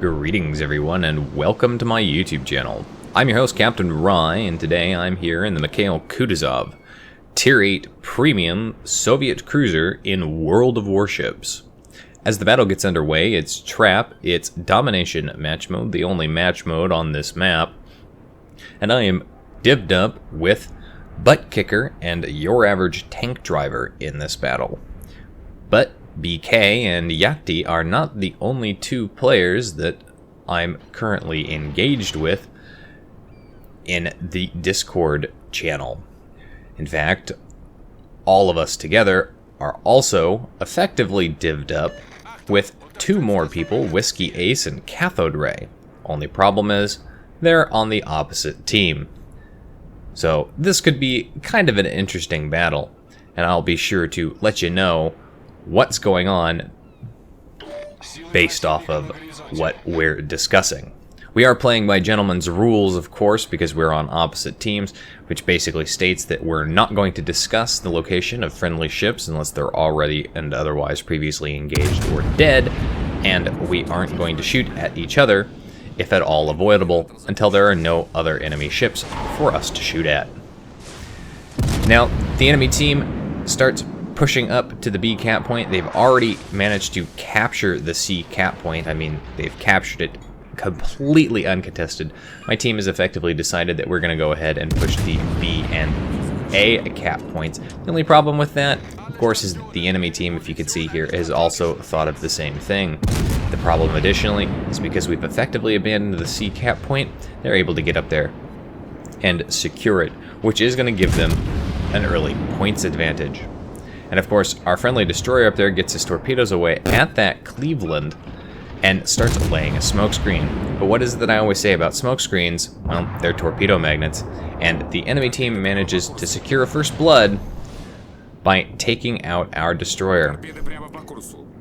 Greetings everyone and welcome to my YouTube channel. I'm your host Captain Rye and today I'm here in the Kutuzov, Tier 8 Premium Soviet Cruiser in World of Warships. As the battle gets underway, it's Trap, it's Domination Match Mode, the only match mode on this map, and I am divvied up with Butt Kicker and Your Average Tank Driver in this battle. But BK and Yati are not the only two players that I'm currently engaged with in the Discord channel. In fact, all of us together are also effectively divvied up with two more people, Whiskey Ace and Cathode Ray. Only problem is, they're on the opposite team. So this could be kind of an interesting battle, and I'll be sure to let you know what's going on based off of what we're discussing. We are playing by gentlemen's rules, of course, because we're on opposite teams, which basically states that we're not going to discuss the location of friendly ships unless they're already and otherwise previously engaged or dead, and we aren't going to shoot at each other, if at all avoidable, until there are no other enemy ships for us to shoot at. Now, the enemy team starts pushing up to the B cap point. They've already managed to capture the C cap point. I mean, they've captured it completely uncontested. My team has effectively decided that we're going to go ahead and push the B and A cap points. The only problem with that, of course, is that the enemy team, if you can see here, has also thought of the same thing. The problem, additionally, is because we've effectively abandoned the C cap point, they're able to get up there and secure it, which is going to give them an early points advantage. And of course, our friendly destroyer up there gets his torpedoes away at that Cleveland and starts laying a smoke screen. But what is it that I always say about smoke screens? Well, they're torpedo magnets. And the enemy team manages to secure a first blood by taking out our destroyer.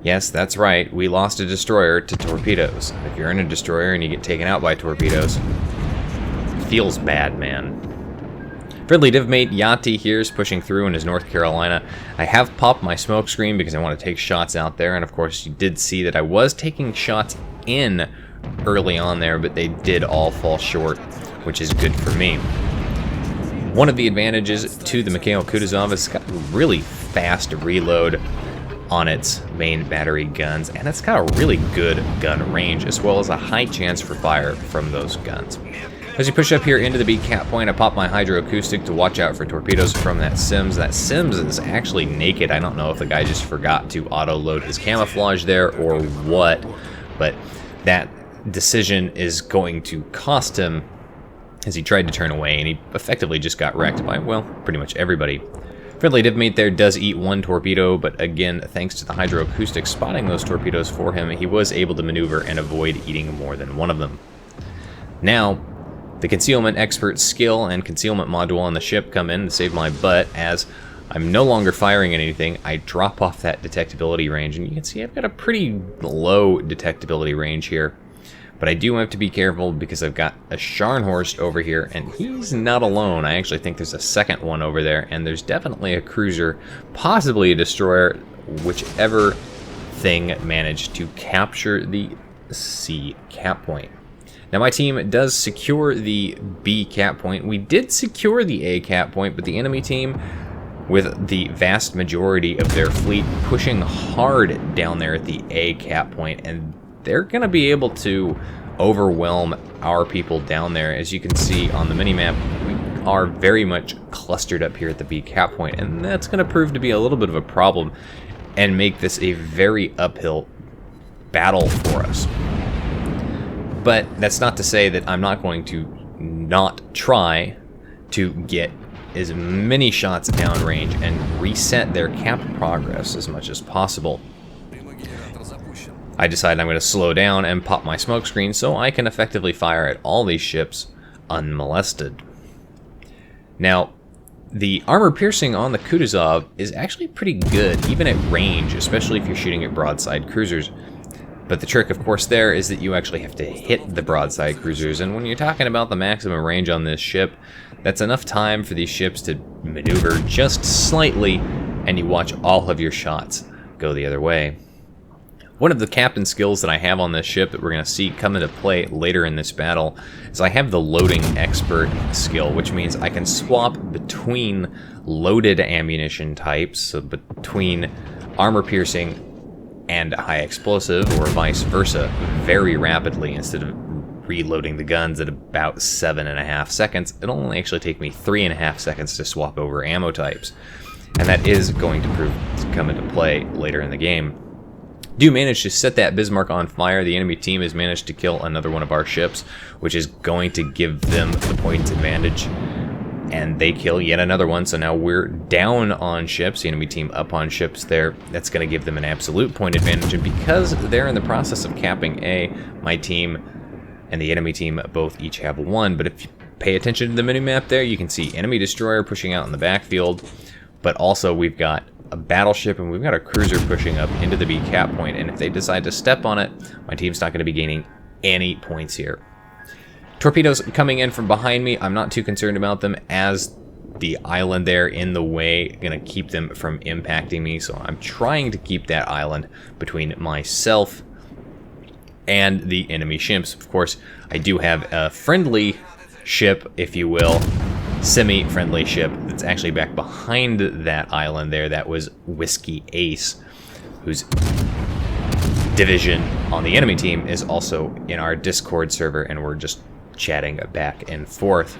Yes, that's right, we lost a destroyer to torpedoes. If you're in a destroyer and you get taken out by torpedoes, it feels bad, man. Friendly divmate Yati here is pushing through in his North Carolina. I have popped my smoke screen because I want to take shots out there, and of course you did see that I was taking shots in early on there, but they did all fall short, which is good for me. One of the advantages to the Kutuzov is it's got really fast reload on its main battery guns, and it's got a really good gun range, as well as a high chance for fire from those guns. As you push up here into the B cap point, I pop my hydroacoustic to watch out for torpedoes from that Sims. That Sims is actually naked. I don't know if the guy just forgot to auto-load his camouflage there or what, but that decision is going to cost him as he tried to turn away, and he effectively just got wrecked by, well, pretty much everybody. Friendly divmate there does eat one torpedo, but again, thanks to the hydroacoustic spotting those torpedoes for him, he was able to maneuver and avoid eating more than one of them. Now, the concealment expert skill and concealment module on the ship come in to save my butt. As I'm no longer firing anything, I drop off that detectability range, and you can see I've got a pretty low detectability range here. But I do have to be careful because I've got a Scharnhorst over here, and he's not alone. I actually think there's a second one over there, and there's definitely a cruiser, possibly a destroyer, whichever thing managed to capture the C cap point. Now my team does secure the B cap point. We did secure the A cap point, but the enemy team, with the vast majority of their fleet pushing hard down there at the A cap point, and they're going to be able to overwhelm our people down there. As you can see on the minimap, we are very much clustered up here at the B cap point, and that's going to prove to be a little bit of a problem and make this a very uphill battle for us. But that's not to say that I'm not going to not try to get as many shots downrange and reset their cap progress as much as possible. I decided I'm going to slow down and pop my smoke screen so I can effectively fire at all these ships unmolested. Now, the armor piercing on the Kutuzov is actually pretty good, even at range, especially if you're shooting at broadside cruisers. But the trick, of course, there is that you actually have to hit the broadside cruisers, and when you're talking about the maximum range on this ship, that's enough time for these ships to maneuver just slightly, and you watch all of your shots go the other way. One of the captain skills that I have on this ship that we're going to see come into play later in this battle is I have the loading expert skill, which means I can swap between loaded ammunition types, so between armor piercing and high explosive, or vice versa, very rapidly. Instead of reloading the guns at about 7.5 seconds, it'll only actually take me 3.5 seconds to swap over ammo types. And that is going to prove to come into play later in the game. Do manage to set that Bismarck on fire. The enemy team has managed to kill another one of our ships, which is going to give them the points advantage. And they kill yet another one, so now we're down on ships. The enemy team up on ships there. That's going to give them an absolute point advantage. And because they're in the process of capping A, my team and the enemy team both each have 1. But if you pay attention to the minimap there, you can see enemy destroyer pushing out in the backfield. But also we've got a battleship and we've got a cruiser pushing up into the B cap point, and if they decide to step on it, my team's not going to be gaining any points here. Torpedoes coming in from behind me, I'm not too concerned about them, as the island there in the way going to keep them from impacting me, so I'm trying to keep that island between myself and the enemy ships. Of course, I do have a friendly ship, if you will, semi-friendly ship that's actually back behind that island there. That was Whiskey Ace, whose division on the enemy team is also in our Discord server, and we're just chatting back and forth.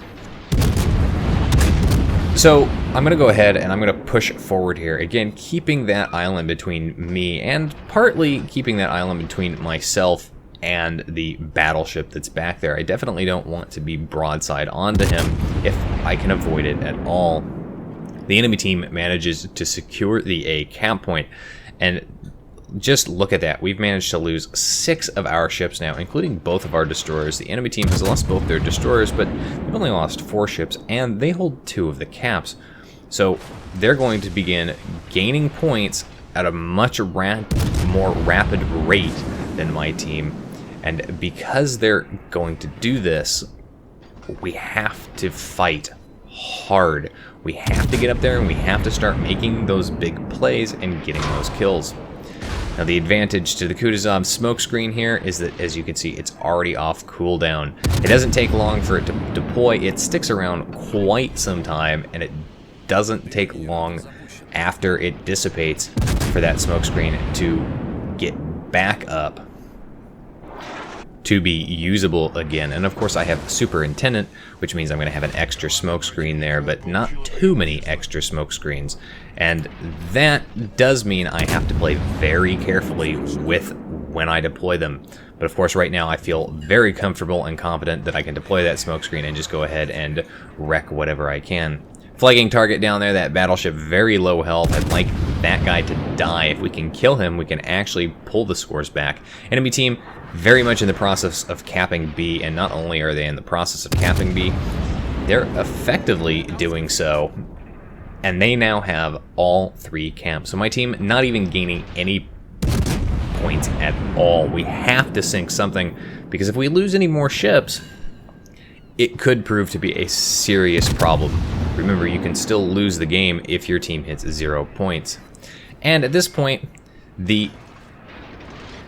So I'm going to go ahead and I'm going to push forward here, again keeping that island between me and partly keeping that island between myself and the battleship that's back there. I definitely don't want to be broadside onto him if I can avoid it at all. The enemy team manages to secure the A camp point, and just look at that. We've managed to lose 6 of our ships now, including both of our destroyers. The enemy team has lost both their destroyers, but they've only lost 4 ships, and they hold 2 of the caps. So they're going to begin gaining points at a much more rapid rate than my team. And because they're going to do this, we have to fight hard. We have to get up there and we have to start making those big plays and getting those kills. Now the advantage to the Kutuzov smokescreen here is that, as you can see, it's already off cooldown. It doesn't take long for it to deploy. It sticks around quite some time, and it doesn't take long after it dissipates for that smokescreen to get back up to be usable again. And of course I have Superintendent, which means I'm going to have an extra smoke screen there, but not too many extra smoke screens. And that does mean I have to play very carefully with when I deploy them. But of course right now I feel very comfortable and confident that I can deploy that smoke screen and just go ahead and wreck whatever I can. Flagging target down there, that battleship, very low health. I'd like that guy to die. If we can kill him, we can actually pull the scores back. Enemy team very much in the process of capping B, and not only are they in the process of capping B, they're effectively doing so, and they now have all 3 camps. So my team not even gaining any points at all. We have to sink something, because if we lose any more ships, it could prove to be a serious problem. Remember, you can still lose the game if your team hits 0 points. And at this point, the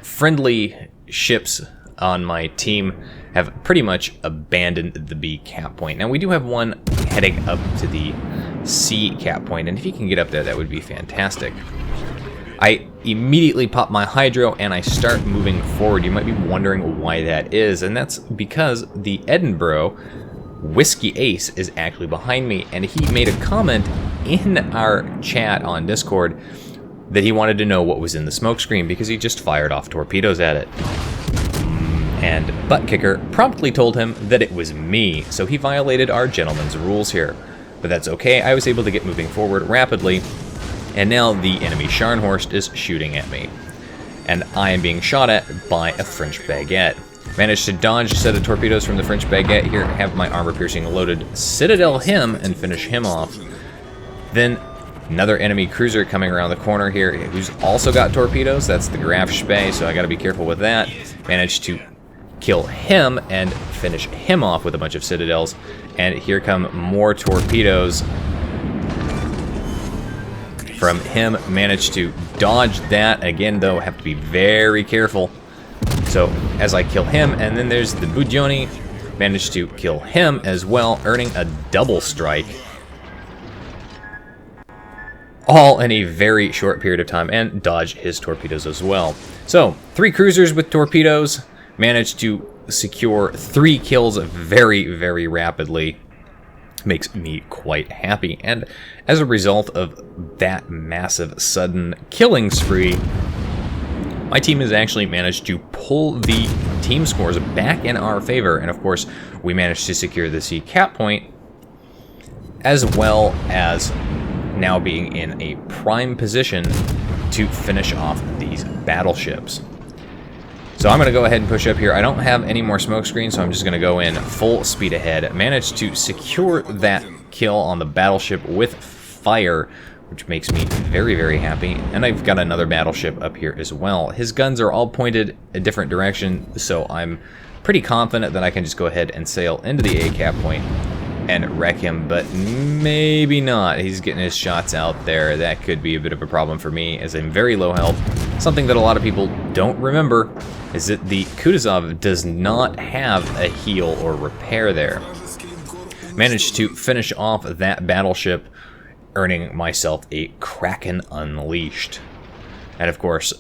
friendly ships on my team have pretty much abandoned the B cap point. Now we do have one heading up to the C cap point, and if you can get up there, that would be fantastic. I immediately pop my hydro and I start moving forward. You might be wondering why that is, and that's because the Edinburgh Whiskey Ace is actually behind me, and he made a comment in our chat on Discord that he wanted to know what was in the smoke screen because he just fired off torpedoes at it. And Buttkicker promptly told him that it was me, so he violated our gentleman's rules here. But that's okay, I was able to get moving forward rapidly, and now the enemy Scharnhorst is shooting at me. And I am being shot at by a French baguette. Managed to dodge a set of torpedoes from the French baguette here, have my armor-piercing loaded, citadel him, and finish him off. Then another enemy cruiser coming around the corner here, who's also got torpedoes. That's the Graf Spee, so I gotta be careful with that. Managed to kill him and finish him off with a bunch of citadels. And here come more torpedoes from him. Managed to dodge that. Again, though, have to be very careful. So, as I kill him, and then there's the Bujioni. Managed to kill him as well, earning a double strike. All in a very short period of time, and dodge his torpedoes as well. So, 3 cruisers with torpedoes. Managed to secure 3 kills very, very rapidly. Makes me quite happy. And as a result of that massive, sudden killing spree, my team has actually managed to pull the team scores back in our favor. And of course, we managed to secure the sea cap point, as well as now being in a prime position to finish off these battleships. So I'm going to go ahead and push up here. I don't have any more smoke screens, so I'm just going to go in full speed ahead. Managed to secure that kill on the battleship with fire, which makes me very, very happy. And I've got another battleship up here as well. His guns are all pointed a different direction, so I'm pretty confident that I can just go ahead and sail into the A cap point and wreck him, but maybe not. He's getting his shots out there. That could be a bit of a problem for me, as I'm very low health. Something that a lot of people don't remember is that the Kutuzov does not have a heal or repair there. Managed to finish off that battleship, earning myself a Kraken Unleashed. And of course,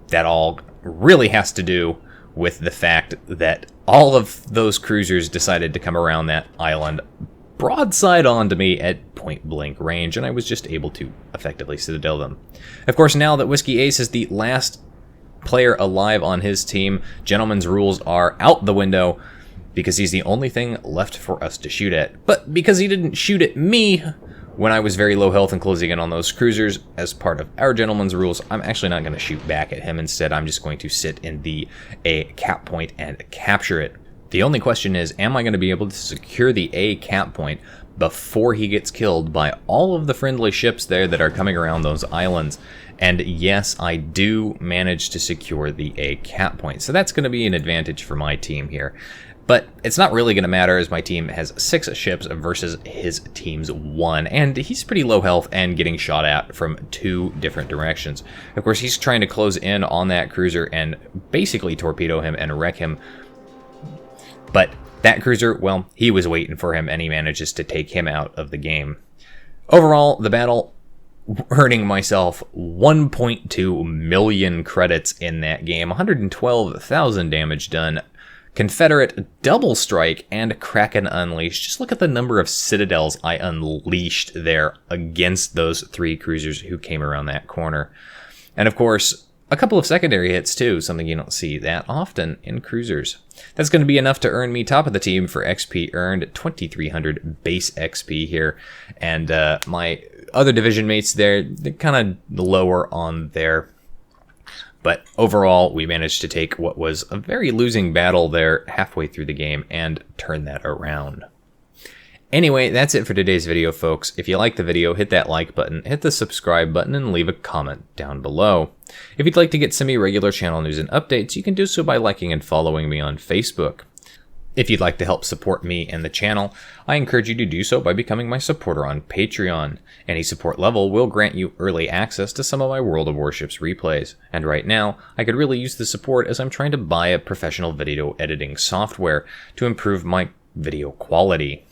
that all really has to do with the fact that all of those cruisers decided to come around that island broadside onto me at point-blank range, and I was just able to effectively citadel them. Of course, now that Whiskey Ace is the last player alive on his team, Gentleman's Rules are out the window, because he's the only thing left for us to shoot at. But because he didn't shoot at me when I was very low health and closing in on those cruisers as part of our Gentleman's Rules, I'm actually not going to shoot back at him. Instead, I'm just going to sit in the A cap point and capture it. The only question is, am I going to be able to secure the A cap point before he gets killed by all of the friendly ships there that are coming around those islands? And yes, I do manage to secure the A cap point. So that's going to be an advantage for my team here. But it's not really going to matter, as my team has 6 ships versus his team's 1. And he's pretty low health and getting shot at from 2 different directions. Of course, he's trying to close in on that cruiser and basically torpedo him and wreck him. But that cruiser, well, he was waiting for him, and he manages to take him out of the game. Overall, the battle, earning myself 1.2 million credits in that game, 112,000 damage done, Confederate double strike, and Kraken Unleashed. Just look at the number of citadels I unleashed there against those 3 cruisers who came around that corner. And of course, a couple of secondary hits too, something you don't see that often in cruisers. That's going to be enough to earn me top of the team for XP earned, 2,300 base XP here. And my other division mates there, they're kind of lower on there. But overall, we managed to take what was a very losing battle there halfway through the game and turn that around. Anyway, that's it for today's video, folks. If you liked the video, hit that like button, hit the subscribe button, and leave a comment down below. If you'd like to get semi-regular channel news and updates, you can do so by liking and following me on Facebook. If you'd like to help support me and the channel, I encourage you to do so by becoming my supporter on Patreon. Any support level will grant you early access to some of my World of Warships replays. And right now, I could really use the support, as I'm trying to buy a professional video editing software to improve my video quality.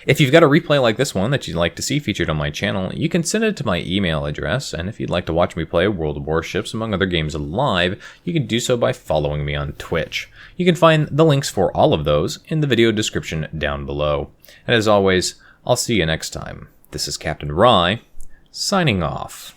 If you've got a replay like this one that you'd like to see featured on my channel, you can send it to my email address, and if you'd like to watch me play World of Warships among other games live, you can do so by following me on Twitch. You can find the links for all of those in the video description down below. And as always, I'll see you next time. This is Captain Rye, signing off.